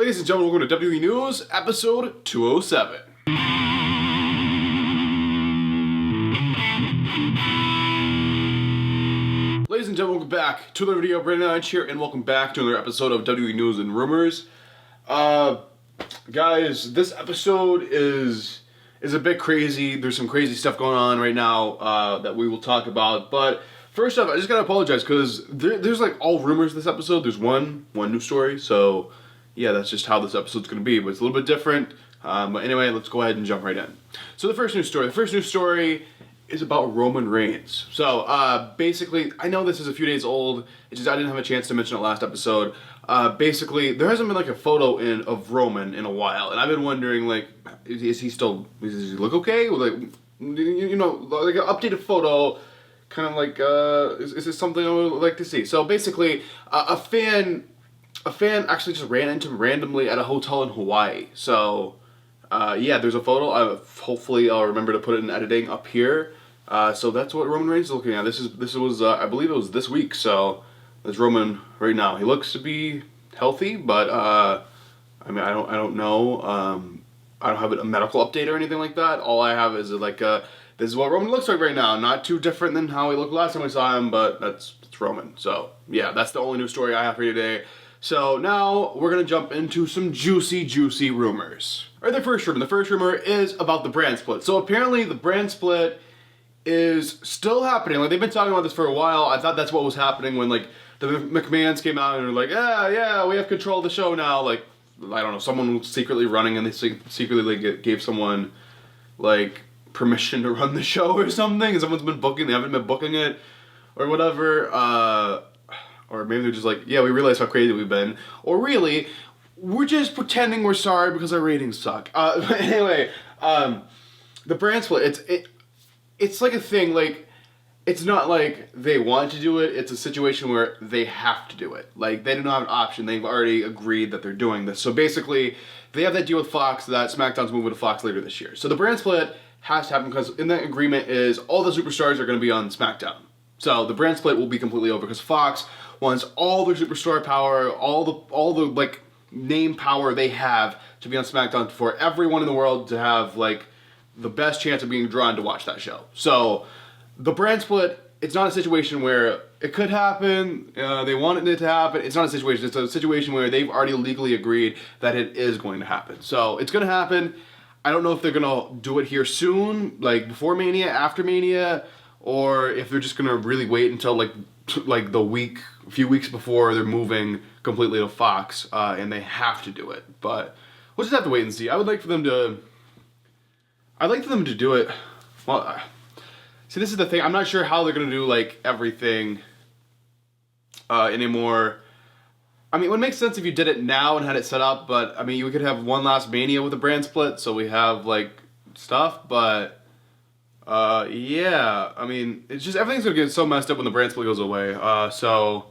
Ladies and gentlemen, welcome to WWE News, episode 207. Ladies and gentlemen, welcome back to another video. Brandon Hodge here, and welcome back to another episode of WWE News and Rumors. Guys, this episode is a bit crazy. There's some crazy stuff going on right now that we will talk about. But first off, I just gotta apologize because there's like all rumors this episode. There's one news story, so yeah, that's just how this episode's gonna be. But it's a little bit different. But anyway, let's go ahead and jump right in. So the first news story is about Roman Reigns. So basically, I know this is a few days old. It's just I didn't have a chance to mention it last episode. Basically, there hasn't been like a photo of Roman in a while, and I've been wondering, like, does he look okay? Like, you know, like an updated photo, kind of like, is this something I would like to see? So basically, a fan actually just ran into him randomly at a hotel in Hawaii. So yeah, there's a photo. Hopefully, I'll remember to put it in editing up here. So that's what Roman Reigns is looking at. This was I believe it was this week. So there's Roman right now. He looks to be healthy, but I mean, I don't know. I don't have a medical update or anything like that. All I have is like this is what Roman looks like right now. Not too different than how he looked last time we saw him, but it's Roman. So yeah, that's the only news story I have for you today. So now we're gonna jump into some juicy rumors. Alright, the first rumor is about the brand split. So apparently the brand split is still happening. Like, they've been talking about this for a while. I thought that's what was happening when like the McMahons came out and were like, yeah, we have control of the show now. Like, I don't know, someone was secretly running and they secretly like gave someone like permission to run the show or something, and someone's been booking, they haven't been booking it or whatever. Or maybe they're just like, yeah, we realize how crazy we've been. Or really, we're just pretending we're sorry because our ratings suck. But anyway, the brand split, it's like a thing, like, it's not like they want to do it, it's a situation where they have to do it. Like, they don't have an option, they've already agreed that they're doing this. So basically, they have that deal with Fox that SmackDown's moving to Fox later this year. So the brand split has to happen because in that agreement is all the superstars are going to be on SmackDown. So the brand split will be completely over because Fox wants all their superstar power, all the like name power they have to be on SmackDown for everyone in the world to have like the best chance of being drawn to watch that show. So the brand split, it's not a situation where it could happen, they wanted it to happen. It's not a situation, it's a situation where they've already legally agreed that it is going to happen. So it's going to happen. I don't know if they're going to do it here soon, like before Mania, after Mania, or if they're just going to really wait until like a few weeks before they're moving completely to Fox, and they have to do it. But we'll just have to wait and see. I'd like for them to do it. Well, see, this is the thing. I'm not sure how they're going to do like everything anymore. I mean, it would make sense if you did it now and had it set up, but I mean, we could have one last Mania with a brand split, so we have like stuff, but yeah, I mean, it's just, everything's gonna get so messed up when the brand split goes away. So,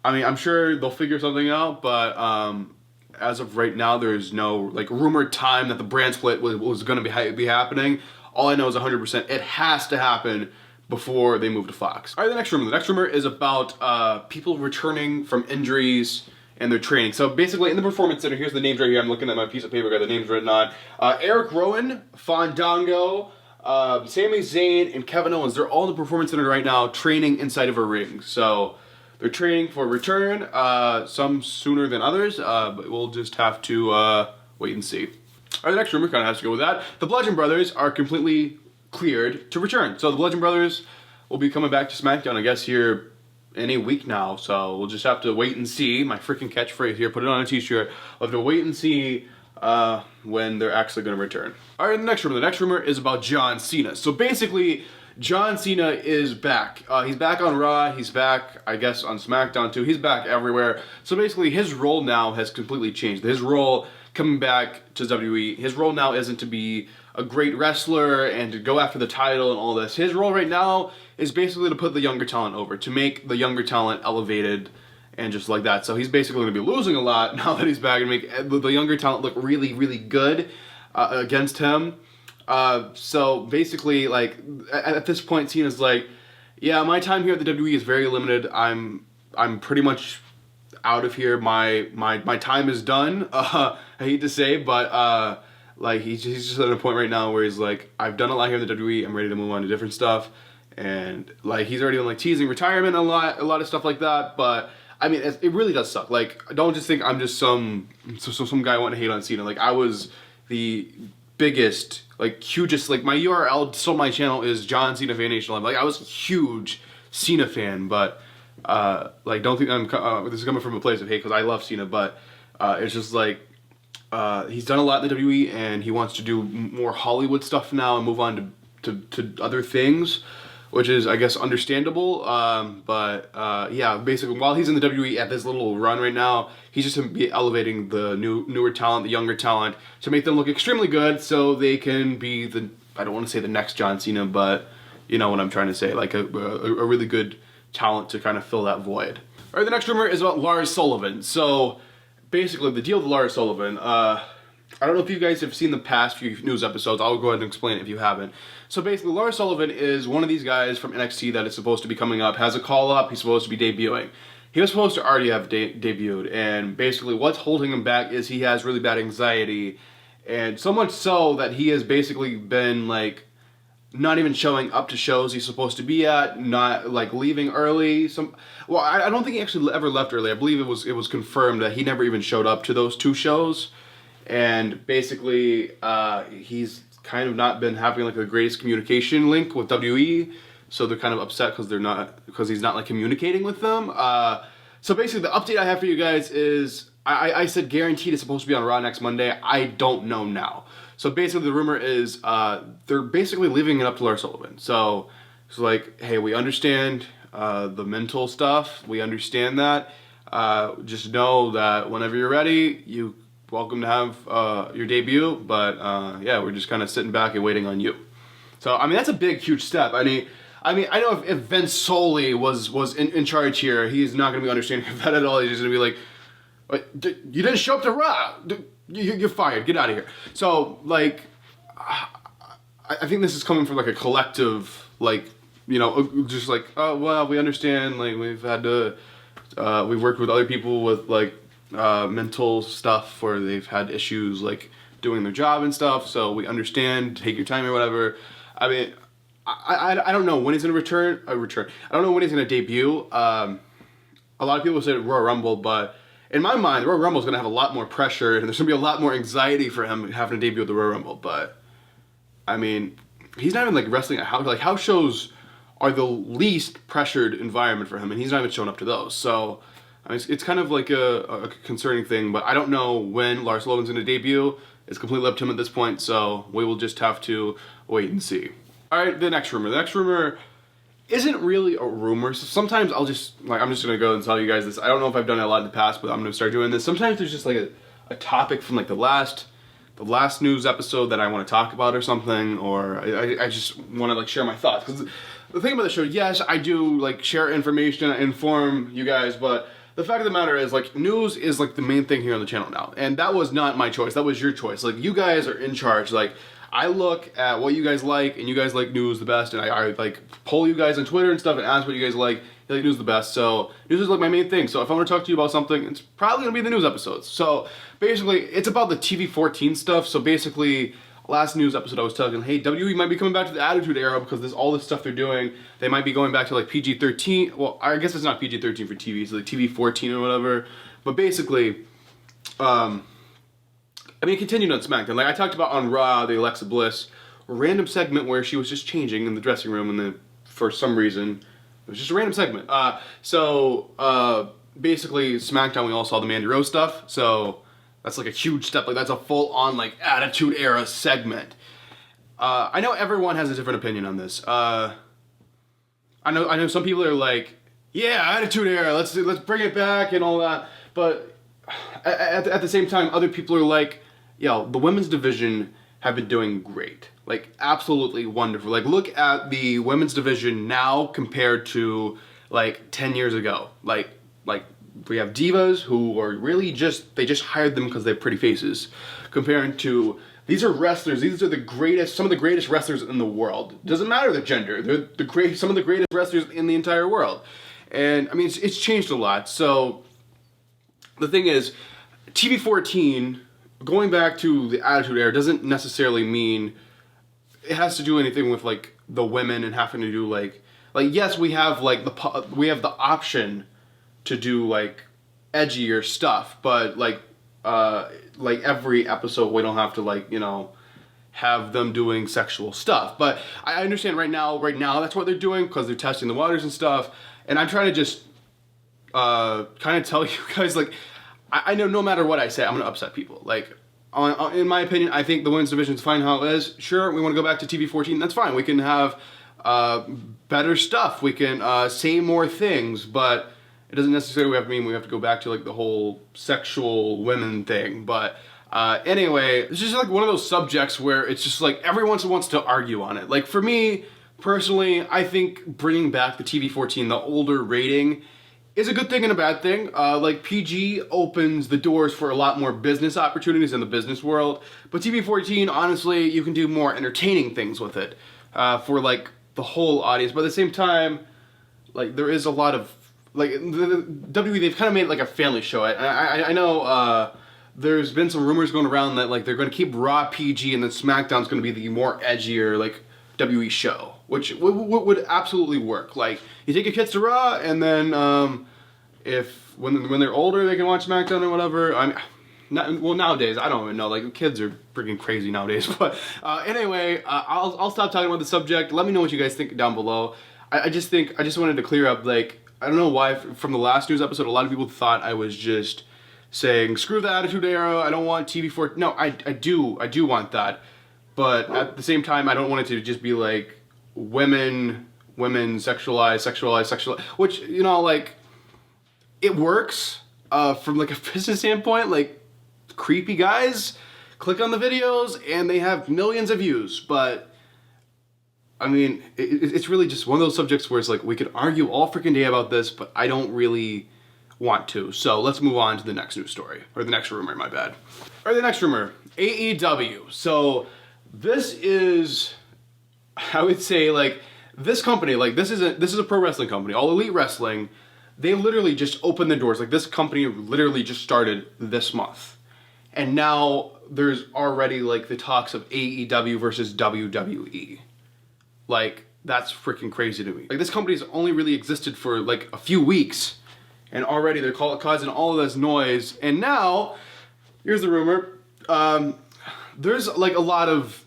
I mean, I'm sure they'll figure something out, but as of right now, there is no like rumored time that the brand split was gonna be happening. All I know is 100% it has to happen before they move to Fox. All right, the next rumor is about people returning from injuries and their training. So basically, in the Performance Center, here's the names right here. I'm looking at my piece of paper, got the names written on. Eric Rowan, Fandango, Sami Zayn, and Kevin Owens. They're all in the Performance Center right now, training inside of a ring. So they're training for return, some sooner than others, but we'll just have to wait and see. All right, the next rumor kind of has to go with that. The Bludgeon Brothers are completely cleared to return. So the Bludgeon Brothers will be coming back to SmackDown, I guess, here any week now. So we'll just have to wait and see. My freaking catchphrase here, put it on a t-shirt. We'll have to wait and see when they're actually going to return. All right, the next rumor is about John Cena. So basically, John Cena is back. He's back on Raw. He's back, I guess, on SmackDown too. He's back everywhere. So basically, his role now has completely changed. His role coming back to WWE, his role now isn't to be a great wrestler and to go after the title and all this. His role right now is basically to put the younger talent over, to make the younger talent elevated and just like that. So he's basically going to be losing a lot now that he's back and make the younger talent look really, really good against him. So basically, like, at this point, Cena's like, yeah, my time here at the WWE is very limited. I'm pretty much out of here. My time is done. I hate to say, but like he's just at a point right now where he's like, I've done a lot here in the WWE. I'm ready to move on to different stuff, and like he's already been like teasing retirement a lot of stuff like that. But I mean, it really does suck. Like, don't just think I'm just some guy wanting to hate on Cena. Like, I was the biggest, like, hugest, like, my URL, so my channel is John Cena Fan Nation Live. Like, I was a huge Cena fan, but, like, don't think this is coming from a place of hate, because I love Cena, but, it's just, like, he's done a lot in the WWE, and he wants to do more Hollywood stuff now and move on to other things, which is, I guess, understandable. Yeah, basically, while he's in the WWE at this little run right now, he's just going to be elevating the newer talent, the younger talent, to make them look extremely good, so they can be I don't want to say the next John Cena, but you know what I'm trying to say, like a really good talent to kind of fill that void. All right, the next rumor is about Lars Sullivan. So, basically, the deal with Lars Sullivan, I don't know if you guys have seen the past few news episodes. I'll go ahead and explain it if you haven't. So basically, Lars Sullivan is one of these guys from NXT that is supposed to be coming up, has a call up, he's supposed to be debuting. He was supposed to already have debuted, and basically what's holding him back is he has really bad anxiety, and so much so that he has basically been, like, not even showing up to shows he's supposed to be at, not, like, leaving early. Well, I don't think he actually ever left early. I believe it was confirmed that he never even showed up to those 2 shows. And basically, he's kind of not been having like the greatest communication link with WWE, so they're kind of upset because he's not like communicating with them. So basically, the update I have for you guys is I said guaranteed it's supposed to be on Raw next Monday. I don't know now. So basically, the rumor is they're basically leaving it up to Lars Sullivan. So it's like, hey, we understand the mental stuff. We understand that. Just know that whenever you're ready, you welcome to have your debut, but yeah, we're just kind of sitting back and waiting on you. So I mean, that's a big, huge step. I mean, I know if Vince Soley was in charge here, he's not going to be understanding of that at all. He's just going to be like, you didn't show up to Raw. You're fired. Get out of here. So like, I think this is coming from like a collective, like, you know, just like, oh well, we understand. Like we've had to, we've worked with other people with like mental stuff where they've had issues like doing their job and stuff, so we understand, take your time or whatever. I mean, I don't know when he's going to return. I don't know when he's going to debut. A lot of people say Royal Rumble, but in my mind, the Royal Rumble is going to have a lot more pressure, and there's going to be a lot more anxiety for him having to debut at the Royal Rumble. But I mean, he's not even like wrestling at house shows are the least pressured environment for him, and he's not even showing up to those. So I mean, it's kind of like a concerning thing, but I don't know when Lars Sullivan's going to debut. It's completely up to him at this point, so we will just have to wait and see. All right, the next rumor. The next rumor isn't really a rumor. So sometimes I'm just going to go and tell you guys this. I don't know if I've done it a lot in the past, but I'm going to start doing this. Sometimes there's just like a topic from like the last news episode that I want to talk about or something, or I just want to like share my thoughts. Because the thing about the show, yes, I do like share information, inform you guys, but the fact of the matter is, like, news is, like, the main thing here on the channel now. And that was not my choice. That was your choice. Like, you guys are in charge. Like, I look at what you guys like, and you guys like news the best, and I like, poll you guys on Twitter and stuff and ask what you guys like. You like news the best. So, news is, like, my main thing. So, if I want to talk to you about something, it's probably going to be the news episodes. So, basically, it's about the TV-14 stuff. So, basically, last news episode I was telling, hey, WWE might be coming back to the Attitude Era because all this stuff they're doing, they might be going back to like PG-13. Well, I guess it's not PG-13 for TV, it's like TV-14 or whatever. But basically, I mean, continuing on SmackDown, like I talked about on Raw, the Alexa Bliss random segment where she was just changing in the dressing room, and then for some reason, it was just a random segment. Basically, SmackDown, we all saw the Mandy Rose stuff, so that's like a huge step. Like that's a full-on like Attitude Era segment. I know everyone has a different opinion on this. I know some people are like, yeah, Attitude Era, let's bring it back and all that. But at the same time, other people are like, yo, the women's division have been doing great. Like absolutely wonderful. Like look at the women's division now compared to like 10 years ago. Like we have divas who are really they just hired them because they have pretty faces. Comparing to, these are wrestlers, these are some of the greatest wrestlers in the world. Doesn't matter the gender, they're some of the greatest wrestlers in the entire world. And I mean, it's changed a lot. So the thing is, TV14, going back to the Attitude Era, doesn't necessarily mean it has to do anything with like the women and having to do like yes, we have like the option to do like edgier stuff, but like every episode we don't have to like, you know, have them doing sexual stuff. But I understand right now that's what they're doing because they're testing the waters and stuff. And I'm trying to just kind of tell you guys, like, I know no matter what I say, I'm gonna upset people. Like, in my opinion, I think the women's division is fine how it is. Sure, we want to go back to TV14. That's fine. We can have better stuff. We can say more things, but it doesn't necessarily have to mean we have to go back to like the whole sexual women thing. But anyway, it's just like one of those subjects where it's just like everyone wants to argue on it. Like for me personally, I think bringing back the TV14, the older rating, is a good thing and a bad thing. Like PG opens the doors for a lot more business opportunities in the business world, but TV14, honestly, you can do more entertaining things with it for like the whole audience. But at the same time, like there is a lot of like the WWE, they've kind of made it like a family show. I know there's been some rumors going around that like they're going to keep Raw PG and then SmackDown's going to be the more edgier like WWE show, which would absolutely work. Like you take your kids to Raw and then when they're older they can watch SmackDown or whatever. Well, nowadays I don't even know. Like kids are freaking crazy nowadays. But anyway, I'll stop talking about the subject. Let me know what you guys think down below. I just wanted to clear up, like, I don't know why from the last news episode a lot of people thought I was just saying screw the Attitude Era. I don't want TV4. No, I do want that. But at the same time, I don't want it to just be like women sexualize, which, you know, like, it works from like a business standpoint. Like, creepy guys click on the videos and they have millions of views. But I mean, it's really just one of those subjects where it's like we could argue all freaking day about this, but I don't really want to. So let's move on to the next news story, or the next rumor, my bad. Or the next rumor, AEW. So this is, I would say, like, this company, like, this is a pro wrestling company, All Elite Wrestling. They literally just opened the doors. Like, this company literally just started this month. And now there's already, like, the talks of AEW versus WWE. Like, that's freaking crazy to me. Like, this company's only really existed for, like, a few weeks. And already they're causing all of this noise. And now, here's the rumor. There's, like, a lot of...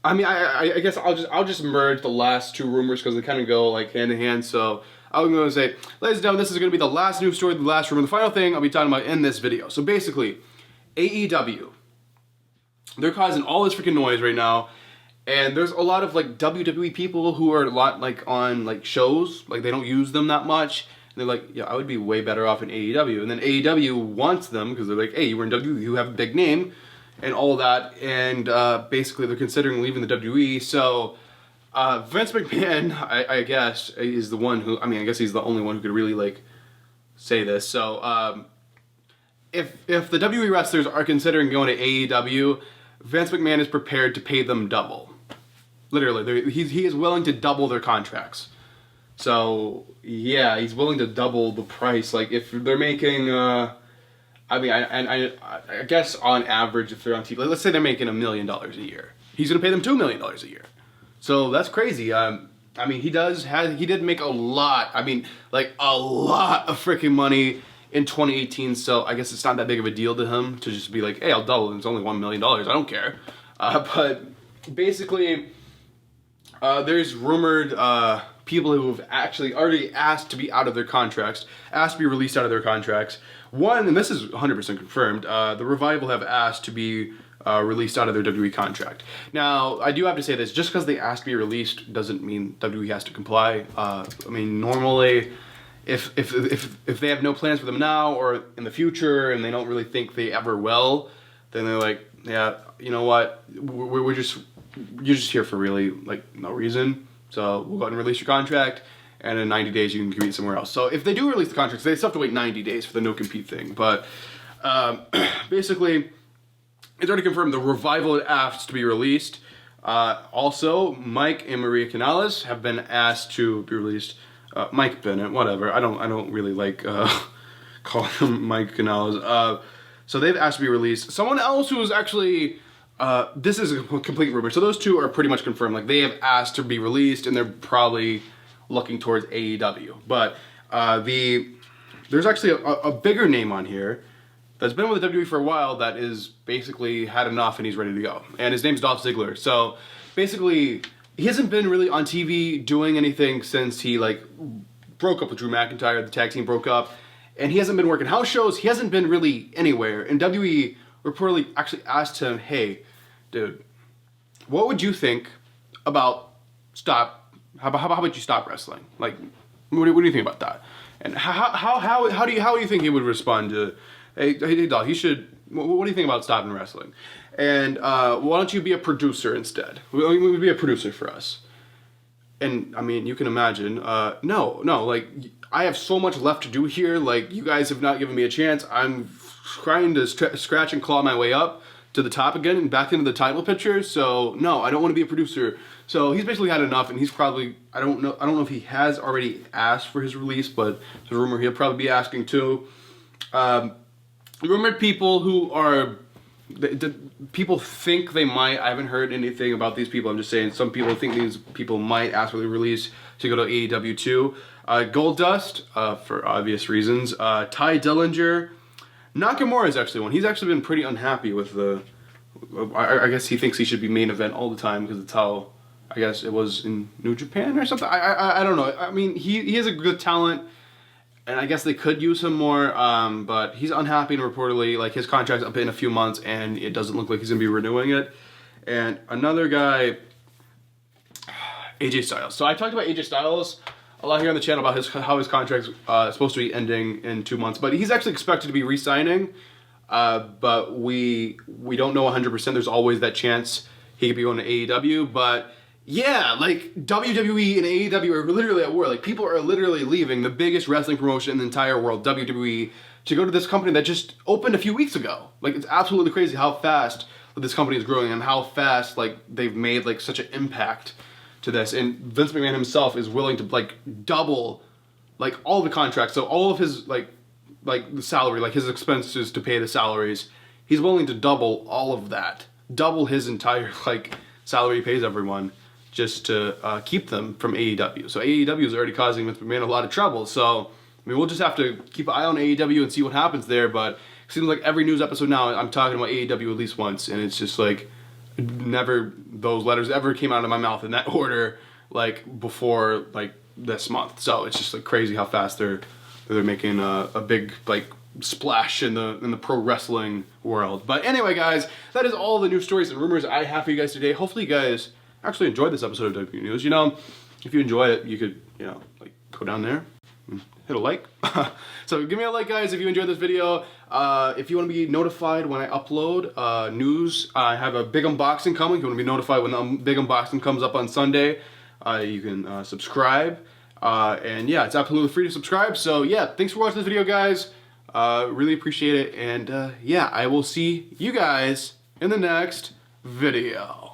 I mean, I guess I'll just merge the last two rumors because they kind of go, like, hand in hand. So I'm going to say, ladies and gentlemen, this is going to be the last news story, the last rumor, the final thing I'll be talking about in this video. So basically, AEW, they're causing all this freaking noise right now. And there's a lot of, like, WWE people who are a lot, like, on, like, shows. Like, they don't use them that much. And they're like, yeah, I would be way better off in AEW. And then AEW wants them because they're like, hey, you were in WWE, you have a big name. And all that. And basically, they're considering leaving the WWE. So, Vince McMahon, I guess, is the one who... I mean, I guess he's the only one who could really, like, say this. So, if the WWE wrestlers are considering going to AEW, Vince McMahon is prepared to pay them double. Literally, he is willing to double their contracts. So, yeah, he's willing to double the price. Like, if they're making, I mean, I guess on average, if they're on TV, let's say they're making $1 million a year. He's going to pay them $2 million a year. So, that's crazy. I mean, he did make a lot, I mean, like, a lot of freaking money in 2018, so I guess it's not that big of a deal to him to just be like, hey, I'll double it, it's only $1 million, I don't care. But basically, there's rumored people who have actually already asked to be out of their contracts, asked to be released out of their contracts. One, and this is 100% confirmed, the Revival have asked to be released out of their WWE contract. Now, I do have to say this, just because they asked to be released doesn't mean WWE has to comply. I mean, normally, if they have no plans for them now or in the future and they don't really think they ever will, then they're like, yeah, you know what, you're just here for really, like, no reason, so we'll go ahead and release your contract, and in 90 days you can compete somewhere else. So if they do release the contracts, they still have to wait 90 days for the no-compete thing, but basically, it's already confirmed the Revival had asked to be released. Also, Mike and Maria Canales have been asked to be released. Mike Bennett, whatever. I don't really like call him Mike Canales. So they've asked to be released. Someone else who was actually, this is a complete rumor. So those two are pretty much confirmed. Like, they have asked to be released, and they're probably looking towards AEW. But there's actually a bigger name on here that's been with the WWE for a while that is basically had enough and he's ready to go. And his name's Dolph Ziggler. So basically, he hasn't been really on TV doing anything since he like broke up with Drew McIntyre. The tag team broke up. And he hasn't been working house shows. He hasn't been really anywhere. And WWE reportedly actually asked him, hey, dude, what would you think about how about you stop wrestling? Like, what do you think about that? And how do you think he would respond to, hey, Dolph, you should, what do you think about stopping wrestling? And why don't you be a producer instead? Will you be a producer for us? And I mean, you can imagine, no, like, I have so much left to do here. Like, you guys have not given me a chance. I'm trying to scratch and claw my way up to the top again and back into the title picture. So no, I don't want to be a producer. So he's basically had enough, and he's probably, I don't know if he has already asked for his release, but there's a rumor he'll probably be asking too. Rumored people who are, people think they might. I haven't heard anything about these people. I'm just saying some people think these people might ask for the release to go to AEW too. Goldust, for obvious reasons. Ty Dillinger. Nakamura is actually one. He's actually been pretty unhappy with the, I guess he thinks he should be main event all the time because it's how, I guess it was in New Japan or something. I don't know. I mean, he is a good talent, and I guess they could use him more, but he's unhappy, and reportedly, like, his contract's up in a few months, and it doesn't look like he's going to be renewing it. And another guy, AJ Styles. So I talked about AJ Styles a lot here on the channel about how his contract's supposed to be ending in 2 months, but he's actually expected to be re-signing, but we don't know 100%. There's always that chance he could be going to AEW, but yeah, like, WWE and AEW are literally at war. Like, people are literally leaving the biggest wrestling promotion in the entire world, WWE, to go to this company that just opened a few weeks ago. Like, it's absolutely crazy how fast this company is growing and how fast, like, they've made, like, such an impact to this. And Vince McMahon himself is willing to, like, double, like, all the contracts. So all of his, like the salary, like, his expenses to pay the salaries, he's willing to double all of that. Double his entire, like, salary he pays everyone just to keep them from AEW. So AEW is already causing Vince McMahon a lot of trouble. So, I mean, we'll just have to keep an eye on AEW and see what happens there. But it seems like every news episode now, I'm talking about AEW at least once. And it's just like, never those letters ever came out of my mouth in that order, like, before, like, this month. So it's just, like, crazy how fast they're making a big, like, splash in the pro wrestling world. But anyway, guys, that is all the news stories and rumors I have for you guys today. Hopefully you guys actually enjoyed this episode of WWE News. You know, if you enjoy it, you could, you know, like, go down there and hit a like. So give me a like, guys, if you enjoyed this video. If you want to be notified when I upload news, I have a big unboxing coming. If you want to be notified when the big unboxing comes up on Sunday, you can subscribe. And yeah, it's absolutely free to subscribe. So yeah, thanks for watching this video, guys. Really appreciate it. And yeah, I will see you guys in the next video.